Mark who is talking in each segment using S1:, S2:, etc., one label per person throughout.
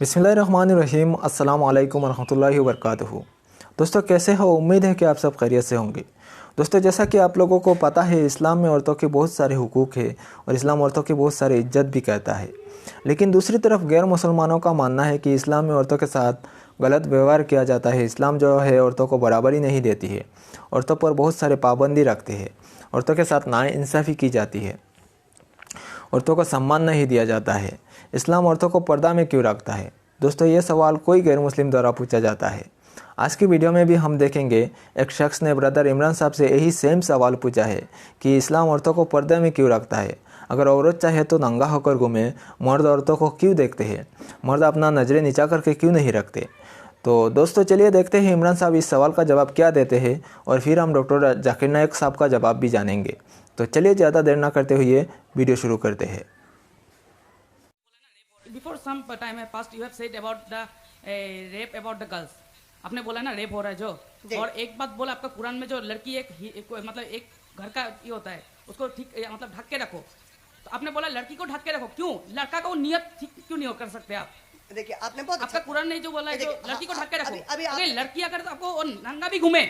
S1: बिस्मिल्लाहिर्रहमानिर्रहीम। अस्सलामु अलैकुम वरहमतुल्लाहि वबरकातुहू। दोस्तों कैसे हो? उम्मीद है कि आप सब खैरियत से होंगे। दोस्तों जैसा कि आप लोगों को पता है, इस्लाम में औरतों के बहुत सारे हुकूक है और इस्लाम औरतों की बहुत सारी इज्जत भी कहता है। लेकिन दूसरी तरफ गैर मुसलमानों का मानना है कि इस्लाम में औरतों के साथ गलत व्यवहार किया जाता है। इस्लाम जो है औरतों को बराबरी नहीं देती है, औरतों पर बहुत सारे पाबंदी रखते हैं, औरतों के साथ नाइंसाफ़ी की जाती है, औरतों को सम्मान नहीं दिया जाता है। इस्लाम औरतों को पर्दा में क्यों रखता है? दोस्तों ये सवाल कोई गैर मुस्लिम द्वारा पूछा जाता है। आज की वीडियो में भी हम देखेंगे एक शख्स ने ब्रदर इमरान साहब से यही सेम सवाल पूछा है कि इस्लाम औरतों को पर्दे में क्यों रखता है। अगर औरत चाहे तो नंगा होकर घूमे, मर्द औरतों को क्यों देखते हैं? मर्द अपना नज़रें नीचा करके क्यों नहीं रखते? तो दोस्तों चलिए देखते हैं इमरान साहब इस सवाल का जवाब क्या देते हैं और फिर हम डॉक्टर जाकिर नायक साहब का जवाब भी जानेंगे। तो चलिए ज़्यादा देर ना करते हुए वीडियो शुरू करते हैं।
S2: Before some time have passed, you have said about the rape about the girls. आपने बोला ना रेप हो रहा है जो, और एक बात बोला आपका कुरान में जो लड़की मतलब एक घर का ये होता है उसको ठीक मतलब ढक के रखो। तो आपने बोला लड़की को ढक के रखो, क्यों? लड़का को नियत ठीक क्यों नहीं कर सकते आप?
S3: देखिए आपने बहुत
S2: आपका कुरान ने जो बोला है जो लड़की को ढक के रखो।
S3: अभी
S2: लड़की अगर आपको नंगा भी घूमे,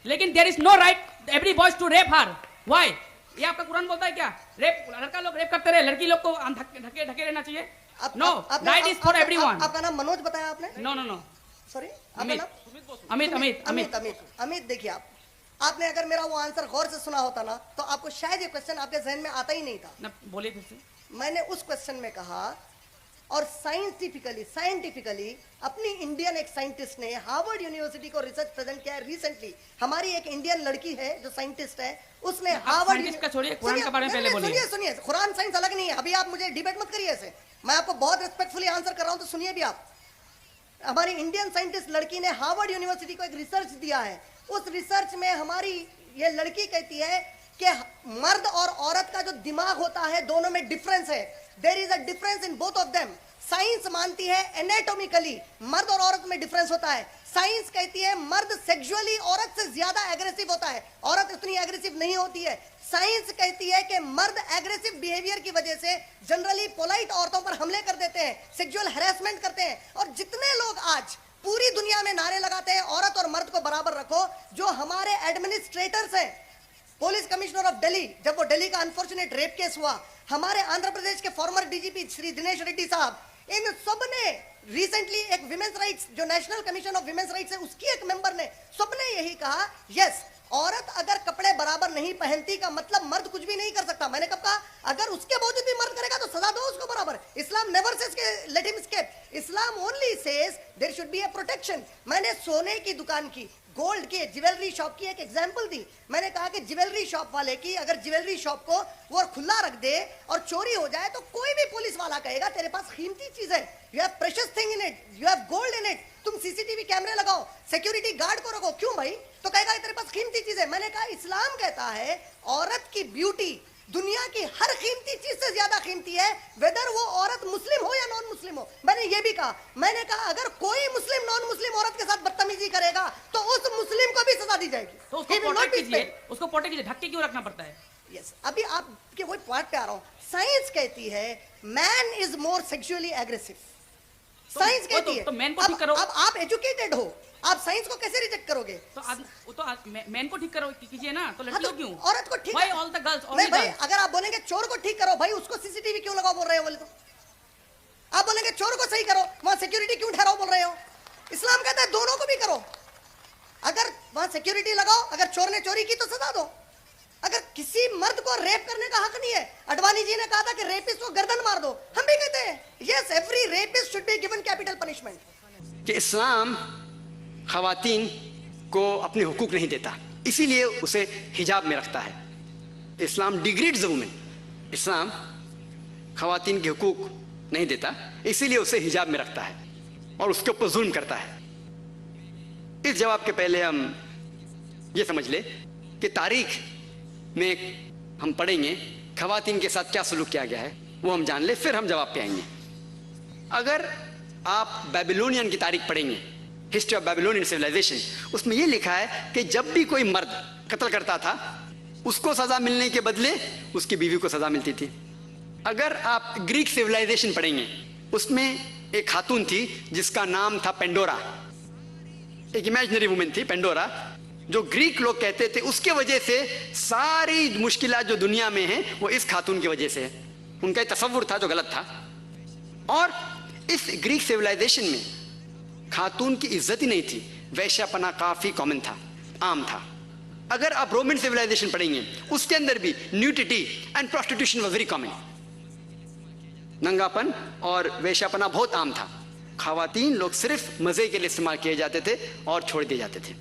S2: लेकिन there is no right every boys to rape her. Why? ये आपका कुरान बोलता है क्या? रेप लड़का लोग रेप करते रहे, लड़की लोग को ढके रहना चाहिए? No, right is for everyone.
S3: आपका नाम मनोज बताया आपने?
S2: No no no,
S3: sorry,
S2: Amit.
S3: Amit देखिए आपने अगर मेरा वो आंसर गौर से सुना होता ना तो आपको शायद ये क्वेश्चन आपके जहन में आता ही नहीं था
S2: ना। बोलिए फिर से।
S3: मैंने उस क्वेश्चन में कहा, और साइंटिफिकली अपनी इंडियन एक साइंटिस्ट ने हार्वर्ड यूनिवर्सिटी को रिसर्च प्रेजेंट किया है रिसेंटली। हमारी एक इंडियन लड़की है जो साइंटिस्ट है, उसने हार्वर्ड
S2: का छोड़िए, कुरान के बारे में पहले बोलिए।
S3: सुनिए, कुरान साइंस अलग नहीं है। अभी आप मुझे डिबेट मत करिए ऐसे, मैं आपको बहुत रिस्पेक्टफुली आंसर कर रहा हूं तो सुनिए भी आप। हमारी इंडियन साइंटिस्ट लड़की ने हार्वर्ड यूनिवर्सिटी को एक रिसर्च दिया है। उस रिसर्च में हमारी ये लड़की कहती है कि मर्द और औरत का जो दिमाग होता है दोनों में डिफरेंस है। There is a difference in both of them. Science मानती है एनाटॉमिकली मर्द और औरत में डिफरेंस होता है। साइंस कहती है मर्द सेक्सुअली औरत से ज्यादा एग्रेसिव होता है, औरत इतनी एग्रेसिव नहीं होती है। साइंस कहती है कि मर्द एग्रेसिव बिहेवियर की वजह से जनरली पोलाइट औरतों पर हमले कर देते हैं, सेक्सुअल हैरेसमेंट करते हैं। और जितने लोग आज पूरी दुनिया में नारे लगाते हैं औरत और मर्द को बराबर रखो, जो हमारे एडमिनिस्ट्रेटर्स हैं, पुलिस कमिश्नर ऑफ दिल्ली, जब वो दिल्ली का अनफॉर्चुनेट रेप केस हुआ, हमारे आंध्र प्रदेश के फॉर्मर डीजीपी श्री दिनेश रेड्डी साहब, इन सब ने रिसेंटली एक विमेंस राइट्स जो national commission of women's rights है उसकी एक मेंबर ने सबने यही कहा, यस औरत अगर कपड़े बराबर नहीं पहनती का मतलब मर्द कुछ भी नहीं कर सकता। मैंने कब कहा? अगर उसके बावजूद भी मर्द करेगा तो सजा दो उसको बराबर। इस्लाम नेवर सेज के let him escape. Islam only says there should be a protection. मैंने सोने की दुकान की, गोल्ड की, ज्वेलरी शॉप की एक एग्जांपल दी। मैंने कहा कि ज्वेलरी शॉप वाले की अगर ज्वेलरी शॉप को वो खुला रख दे और चोरी हो जाए तो कोई भी पुलिस वाला कहेगा तेरे पास कीमती चीज है, you have precious thing in it, you have gold in it, तुम सीसीटीवी कैमरे लगाओ, सिक्योरिटी गार्ड को रखो, क्यों भाई? तो कहेगा तेरे पास कीमती चीज है। मैंने कहा इस्लाम कहता है औरत की ब्यूटी दुनिया की हर कीमती चीज से ज्यादा कीमती है, वेदर वो औरत मुस्लिम हो या नॉन मुस्लिम हो। मैंने ये भी कहा, मैंने कहा अगर कोई मुस्लिम नॉन मुस्लिम औरत के साथ बदतमीजी करेगा तो उस मुस्लिम को भी सजा दी जाएगी।
S2: तो उसको प्रोटेक्ट कीजिए, ढक के क्यों रखना पड़ता है?
S3: यस, अभी आपके वही पॉइंट पे आ रहा हूं। साइंस कहती है man is more sexually aggressive. Science कहती है।
S2: तो मैन को ठीक करो।
S3: अब आप एजुकेटेड हो, आप साइंस को कैसे रिजेक्ट करोगे?
S2: तो मैन को ठीक करो कीजिए ना, तो लड़की को क्यों?
S3: औरत को ठीक।
S2: Why all the girls?
S3: नहीं भाई, अगर आप बोलेंगे चोर को ठीक करो, भाई उसको सीसीटीवी क्यों लगाओ बोल रहे हो? बोले तो आप बोलेंगे चोर को सही करो, वहां सिक्योरिटी क्यों ठहराओ बोल रहे हो? इस्लाम कहता है दोनों को भी करो। अगर वहां सिक्योरिटी लगाओ, अगर चोर ने चोरी की तो सजा दो। अगर किसी मर्द को रेप करने का हक नहीं है, अडवाणी जी ने कहा था कि रेपिस्ट को गर्दन मार दो, हम भी कहते हैं yes every rapist should be given capital punishment.
S4: कि इस्लाम खवातीन को अपने हुकूक नहीं देता, इसीलिए उसे हिजाब में रखता है। इस्लाम डिग्रेड्स द वुमेन। इस्लाम खवातीन के हुकूक नहीं देता, इसीलिए उसे हिजाब में रखता है और उसके ऊपर जुल्म करता है। इस जवाब के पहले हम ये समझ ले कि तारीख में हम पढ़ेंगे खवातीन के साथ क्या सलूक किया गया है, वो हम जान ले, फिर हम जवाब पे आएंगे। अगर आप बेबीलोनियन की तारीख पढ़ेंगे, हिस्ट्री ऑफ बेबीलोनियन सिविलाइजेशन, उसमें ये लिखा है कि जब भी कोई मर्द कत्ल करता था उसको सजा मिलने के बदले उसकी बीवी को सजा मिलती थी। अगर आप ग्रीक सिविलाइजेशन पढ़ेंगे उसमें एक खातून थी जिसका नाम था पेंडोरा। एक इमेजिनरी वुमेन थी पेंडोरा, जो ग्रीक लोग कहते थे उसके वजह से सारी मुश्किलात जो दुनिया में हैं वो इस खातून की वजह से है। उनका एक तसव्वुर था जो गलत था। और इस ग्रीक सिविलाइजेशन में खातून की इज्जत ही नहीं थी, वैश्यापना काफी कॉमन था, आम था। अगर आप रोमन सिविलाइजेशन पढ़ेंगे उसके अंदर भी nudity and prostitution was very common. नंगापन और वैश्यापना बहुत आम था। खवातीन लोग सिर्फ मजे के लिए इस्तेमाल किए जाते थे और छोड़ दिए जाते थे।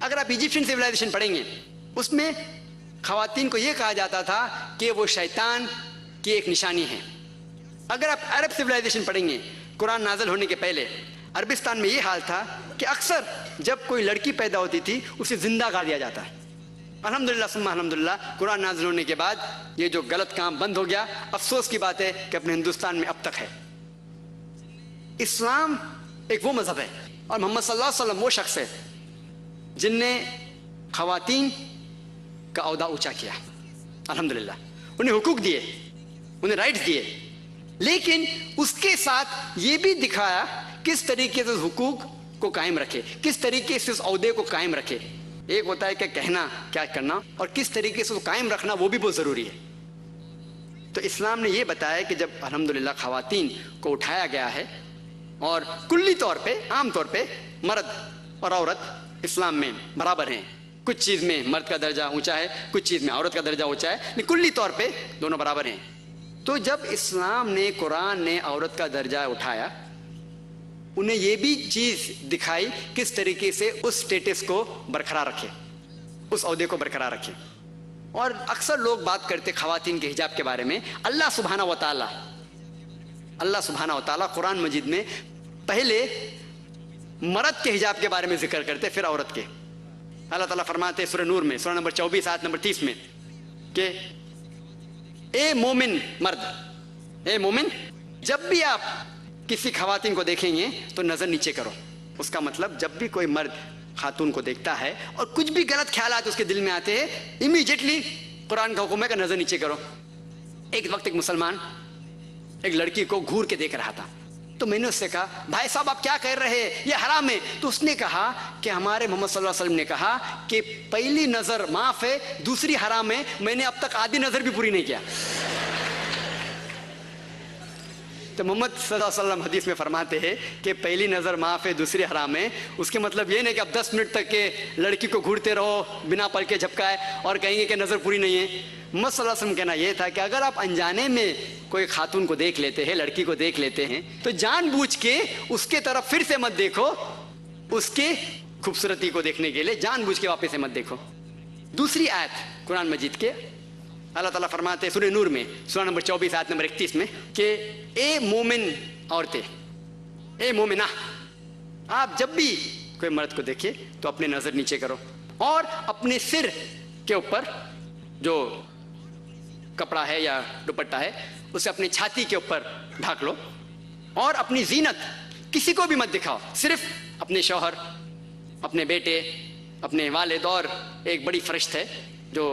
S4: अगर आप इजिप्शियन सिविलाइजेशन पढ़ेंगे उसमें खवातीन को यह कहा जाता था कि वो शैतान की एक निशानी है। अगर आप अरब सिविलाइजेशन पढ़ेंगे कुरान नाज़िल होने के पहले अरबिस्तान में यह हाल था कि अक्सर जब कोई लड़की पैदा होती थी उसे जिंदा गाड़ दिया जाता है। अल्हम्दुलिल्लाह सुम्मा अल्हम्दुलिल्लाह कुरान नाज़िल होने के बाद ये जो गलत काम बंद हो गया। अफसोस की बात है कि अपने हिंदुस्तान में अब तक है। इस्लाम एक वो मजहब है और मोहम्मद सल्लल्लाहु अलैहि वसल्लम वो शख्स है जिनने खवातीन का औहदा ऊंचा किया। अल्हम्दुलिल्लाह उन्हें हुकूक दिए, उन्हें राइट्स दिए, लेकिन उसके साथ ये भी दिखाया किस तरीके से हुकूक को कायम रखे, किस तरीके से उस औहदे को कायम रखे। एक होता है क्या कहना, क्या करना, और किस तरीके से उसको कायम रखना वो भी बहुत ज़रूरी है। तो इस्लाम ने यह बताया कि जब अल्हम्दुलिल्लाह खवातीन को उठाया गया है और कुल्ली तौर पे, आम तौर पे मर्द और औरत इस्लाम में बराबर हैं। कुछ चीज़ में मर्द का दर्जा ऊंचा है, कुछ चीज़ में औरत का दर्जा ऊंचा है, लेकिन कुल्ली तौर पे दोनों बराबर हैं। तो जब इस्लाम ने, कुरान ने औरत का दर्जा उठाया, उन्हें यह भी चीज़ दिखाई किस तरीके से उस स्टेटस को बरकरार रखे, उस औहदे को बरकरार रखे। और अक्सर लोग बात करते खवातीन के हिजाब के बारे में। अल्लाह सुब्हानहू व तआला कुरान मजीद में पहले मर्द के हिजाब के बारे में जिक्र करते, फिर औरत के। अल्लाह ताला फरमाते सूरह नूर में, सूरह नंबर 24 आयत नंबर 30 में कि ए मोमिन मर्द, ए मोमिन, जब भी आप किसी खवातीन को देखेंगे तो नजर नीचे करो। उसका मतलब जब भी कोई मर्द खातून को देखता है और कुछ भी गलत ख्यालात उसके दिल में आते हैं, इमीडिएटली कुरान का हुक्म है कि नजर नीचे करो। एक वक्त एक मुसलमान एक लड़की को घूर के देख रहा था, तो मैंने उससे कहा, भाई साहब आप क्या कह रहे हैं, ये हराम है। तो उसने कहा कि हमारे मोहम्मद सल्लल्लाहु अलैहि वसल्लम ने कहा कि पहली नजर माफ है, दूसरी हराम है। मैंने अब तक आधी नजर भी पूरी नहीं किया। तो मोहम्मद सल्लल्लाहु अलैहि वसल्लम हदीस में फरमाते हैं कि पहली नज़र माफ़ है, दूसरी हराम है। उसके मतलब ये नहीं कि आप 10 मिनट तक के लड़की को घूरते रहो बिना पल के झपकाए और कहेंगे कि नज़र पूरी नहीं है। मोहम्मद सल्लल्लाहु अलैहि वसल्लम कहना यह था कि अगर आप अनजाने में कोई खातून को देख लेते हैं, लड़की को देख लेते हैं, तो जानबूझ के उसके तरफ फिर से मत देखो, उसके खूबसूरती को देखने के लिए जानबूझ के वापस से मत देखो। दूसरी आयत कुरान मजीद के अल्लाह ताला फरमाते सूरह नूर में, सूरह नंबर 24 आयत नंबर 31 में कि ए मोमिन औरतें, ए मोमिना, आप जब भी कोई मर्द को देखे तो अपने नजर नीचे करो और अपने सिर के ऊपर जो कपड़ा है या दुपट्टा है उसे अपनी छाती के ऊपर ढक लो और अपनी जीनत किसी को भी मत दिखाओ, सिर्फ अपने शौहर, अपने बेटे, अपने वालिद और एक बड़ी फरिश्त है जो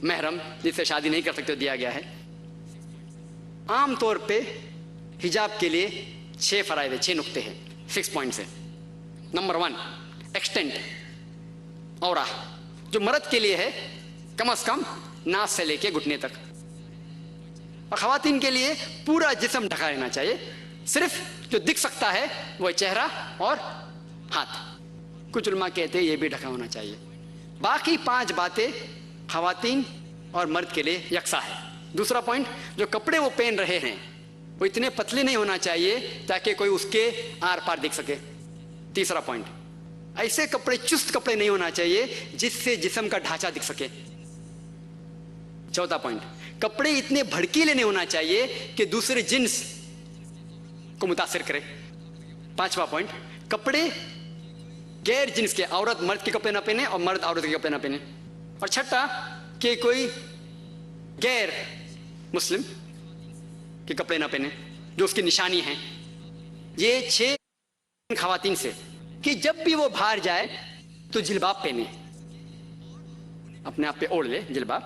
S4: महरम जिससे शादी नहीं कर सकते दिया गया है। आम तौर पे हिजाब के लिए 6 फ़राइज़, 6 नुक्ते हैं, 6 पॉइंट्स हैं। नंबर 1 एक्सटेंट औरा, जो मर्द के लिए है कम से कम नास से लेके घुटने तक, और ख़वातीन के लिए पूरा जिस्म ढका रहना चाहिए। सिर्फ जो दिख सकता है वह चेहरा और हाथ। कुछ उलमा कहते हैं ये भी ढका होना चाहिए। बाकी 5 बातें खवातीन और मर्द के लिए यकसा है। दूसरा पॉइंट, जो कपड़े वो पहन रहे हैं वो इतने पतले नहीं होना चाहिए ताकि कोई उसके आर पार दिख सके। तीसरा पॉइंट, ऐसे कपड़े, चुस्त कपड़े नहीं होना चाहिए जिससे जिस्म का ढांचा दिख सके। चौथा पॉइंट, कपड़े इतने भड़कीले नहीं होना चाहिए कि दूसरे जिन्स को मुतासिर करे। 5वां पॉइंट, कपड़े गैर जिन्स के, औरत मर्द के कपड़े ना पहने और मर्द औरत के कपड़े ना पहने। और छठा कि कोई गैर मुस्लिम के कपड़े ना पहने जो उसकी निशानी है। ये 6 खवातीन से कि जब भी वो बाहर जाए तो जिलबाब पहने, अपने आप पे ओढ़ ले जिलबाब,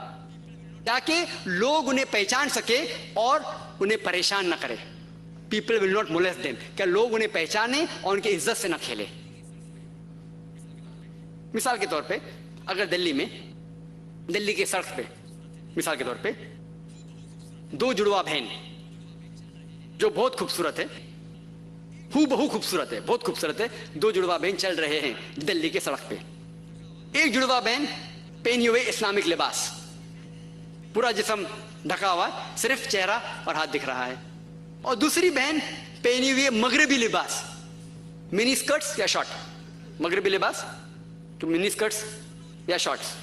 S4: ताकि लोग उन्हें पहचान सके और उन्हें परेशान ना करे। People will not molest them, क्या लोग उन्हें पहचाने और उनकी इज्जत से न खेले। मिसाल के तौर पे अगर दिल्ली के सड़क पे मिसाल के तौर पे दो जुड़वा बहन जो बहुत खूबसूरत है, हूबहू खूबसूरत है, बहुत खूबसूरत है, दो जुड़वा बहन चल रहे हैं दिल्ली के सड़क पे। एक जुड़वा बहन पहनी हुए इस्लामिक लिबास, पूरा जिस्म ढका हुआ, सिर्फ चेहरा और हाथ दिख रहा है, और दूसरी बहन पहनी हुई मगरबी लिबास, मिनी स्कर्ट्स या शॉर्ट। मगरबी लिबास तो मिनी स्कर्ट्स या शॉर्ट्स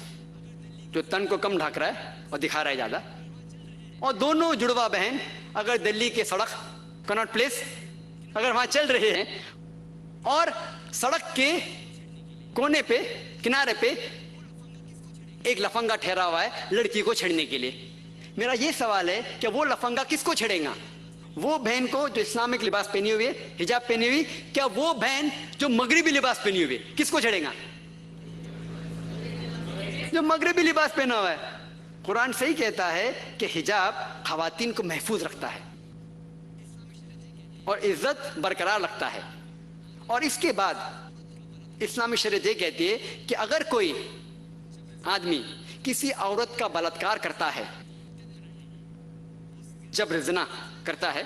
S4: जो तन को कम ढक रहा है और दिखा रहा है ज्यादा। और दोनों जुड़वा बहन अगर दिल्ली के सड़क कनॉट प्लेस अगर वहां चल रहे हैं और सड़क के कोने पे किनारे पे एक लफंगा ठहरा हुआ है लड़की को छेड़ने के लिए, मेरा ये सवाल है कि वो लफंगा किसको छेड़ेगा? वो बहन को जो इस्लामिक लिबास पहनी हुई है, हिजाब पहनी हुई, क्या वो बहन जो मगरबी लिबास पहनी हुई है किसको छेड़ेगा? जो मगरबी लिबास पहना हुआ है। कुरान सही कहता है कि हिजाब खवातीन को महफूज रखता है और इज्जत बरकरार रखता है। और इसके बाद इस्लामी शरीयत ये कहती है कि अगर कोई आदमी किसी औरत का बलात्कार करता है, जब जिना करता है,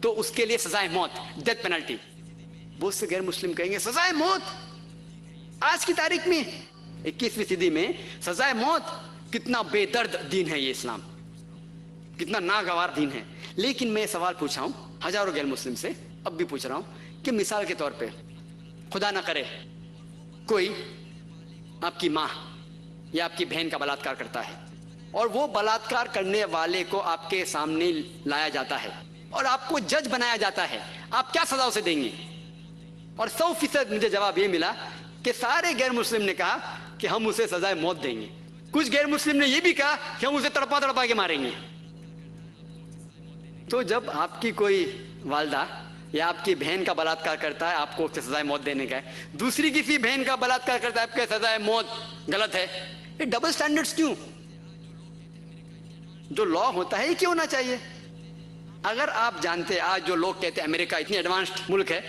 S4: तो उसके लिए सजाए मौत, डेथ पेनल्टी। बहुत से गैर मुस्लिम कहेंगे सजाए मौत, आज की तारीख में 21वीं सदी में सजाए मौत, कितना बेदर्द दीन है ये इस्लाम, कितना नागवार दीन है। लेकिन मैं सवाल पूछा हूं हजारों गैर मुस्लिम से, अब भी पूछ रहा हूं कि मिसाल के तौर पे खुदा ना करे कोई आपकी मां या आपकी बहन का बलात्कार करता है और वो बलात्कार करने वाले को आपके सामने लाया जाता है और आपको जज बनाया जाता है, आप क्या सजा उसे देंगे? और 100% मुझे जवाब ये मिला कि सारे गैर मुस्लिम ने कहा कि हम उसे सजाए मौत देंगे। कुछ गैर मुस्लिम ने यह भी कहा कि हम उसे तड़पा तड़पा के मारेंगे। तो जब आपकी कोई वालदा या आपकी बहन का बलात्कार करता है, आपको उससे सजाए मौत देने का है, दूसरी किसी बहन का बलात्कार करता है, आपके सजाए मौत गलत है। ये डबल स्टैंडर्ड्स क्यों? जो लॉ होता है ये क्यों होना चाहिए? अगर आप जानते, आज जो लोग कहते हैं अमेरिका इतनी एडवांस्ड मुल्क है,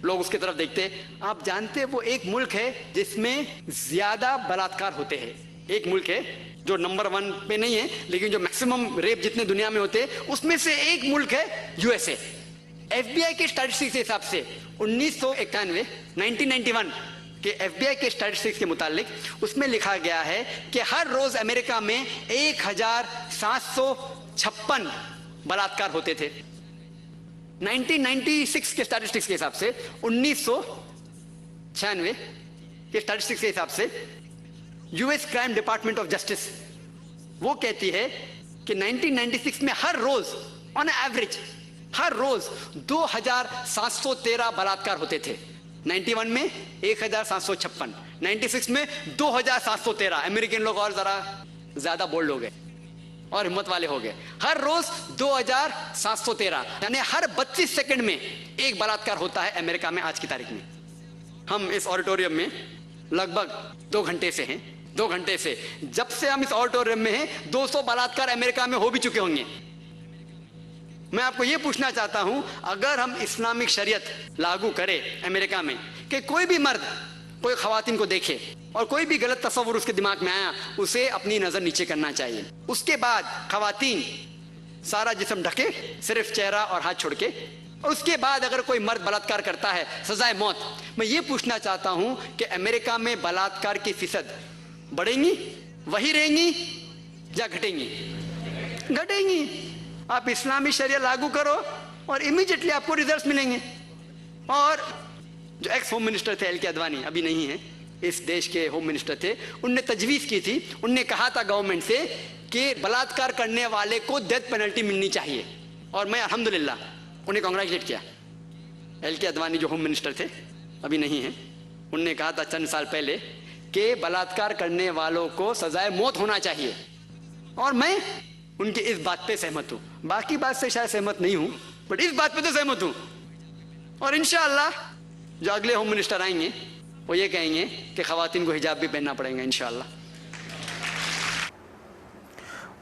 S4: लोग उसकी तरफ देखते हैं, आप जानते वो एक मुल्क है जिसमें ज्यादा बलात्कार होते हैं। एक मुल्क है जो नंबर 1 पे नहीं है, लेकिन जो मैक्सिमम रेप जितने दुनिया में होते हैं उसमें से एक मुल्क है यूएसए। एफबीआई के स्टैटिस्टिक्स के हिसाब से 1991 के एफबीआई के स्टैटिस्टिक्स के मुतालिक उसमें लिखा गया है कि हर रोज अमेरिका में 1756 बलात्कार होते थे। 1996 के स्टैटिस्टिक्स के हिसाब से, 1996 के स्टैटिस्टिक्स के हिसाब से US crime department of justice वो कहती है कि 1996 में हर रोज ऑन एवरेज हर रोज 2713 बलात्कार होते थे। 91 में 1756, 96 में 2713। अमेरिकन लोग और जरा ज्यादा बोल्ड हो गए और हिम्मत वाले हो गए। हर रोज 2713, यानी हर 32 सेकंड में एक बलात्कार होता है अमेरिका में आज की तारीख में। हम इस ऑडिटोरियम में लगभग 2 घंटे से हैं। 2 घंटे से जब से हम इस ऑडिटोरियम में हैं 200 बलात्कार अमेरिका में हो भी चुके होंगे। मैं आपको यह पूछना चाहता हूं, अगर हम इस्लामिक शरीयत लागू करें अमेरिका में कि कोई भी मर्द कोई खवातीन को देखे और कोई भी गलत तस्वुर उसके दिमाग में आया, उसे अपनी नजर नीचे करना चाहिए। उसके बाद खवातीन सारा जिस्म ढके, सिर्फ चेहरा और हाथ छोड़ के, और उसके बाद अगर कोई मर्द बलात्कार करता है सजाए मौत। मैं ये पूछना चाहता हूं कि अमेरिका में बलात्कार की फीसद बढ़ेंगी, वही रहेंगी या घटेंगी? घटेंगी। आप इस्लामी शरिया लागू करो और इमीडिएटली आपको रिजल्ट्स मिलेंगे। और जो एक्स होम मिनिस्टर थे एल.के. अडवाणी, अभी नहीं है, इस देश के होम मिनिस्टर थे, उनने तजवीज़ की थी, उनने कहा था गवर्नमेंट से कि बलात्कार करने वाले को डेथ पेनल्टी मिलनी चाहिए। और मैं अल्हम्दुलिल्लाह उन्हें कांग्रेचुलेट किया। एल.के. अडवाणी जो होम मिनिस्टर थे, अभी नहीं है, उनने कहा था चंद साल पहले कि बलात्कार करने वालों को सजाए मौत होना चाहिए। और मैं उनकी इस बात पे सहमत हूँ। बाकी बात से शायद सहमत नहीं हूँ, बट इस बात पे तो सहमत हूँ। और इंशाअल्लाह जो अगले होम मिनिस्टर आएंगे वो ये कहेंगे कि खवातीन को हिजाब भी पहनना पड़ेगा इंशाअल्लाह।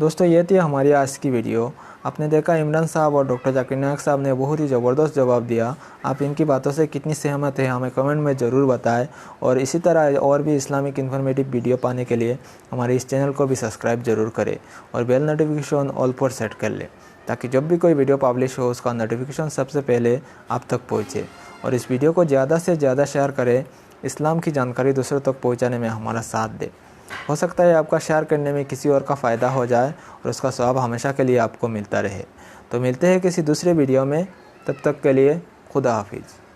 S1: दोस्तों ये थी हमारी आज की वीडियो। आपने देखा इमरान साहब और डॉक्टर जाकिर नायक साहब ने बहुत ही ज़बरदस्त जवाब दिया। आप इनकी बातों से कितनी सहमत है हमें कमेंट में ज़रूर बताएं और इसी तरह और भी इस्लामिक इन्फॉर्मेटिव वीडियो पाने के लिए हमारे इस चैनल को भी सब्सक्राइब ज़रूर करें और बेल नोटिफिकेशन ऑल पर सेट कर लें ताकि जब भी कोई वीडियो पब्लिश हो उसका नोटिफिकेशन सबसे पहले आप तक पहुँचे। और इस वीडियो को ज़्यादा से ज़्यादा शेयर करें, इस्लाम की जानकारी दूसरों तक पहुँचाने में हमारा साथ दें। हो सकता है आपका शेयर करने में किसी और का फ़ायदा हो जाए और उसका स्वाब हमेशा के लिए आपको मिलता रहे। तो मिलते हैं किसी दूसरे वीडियो में, तब तक के लिए खुदा हाफिज़।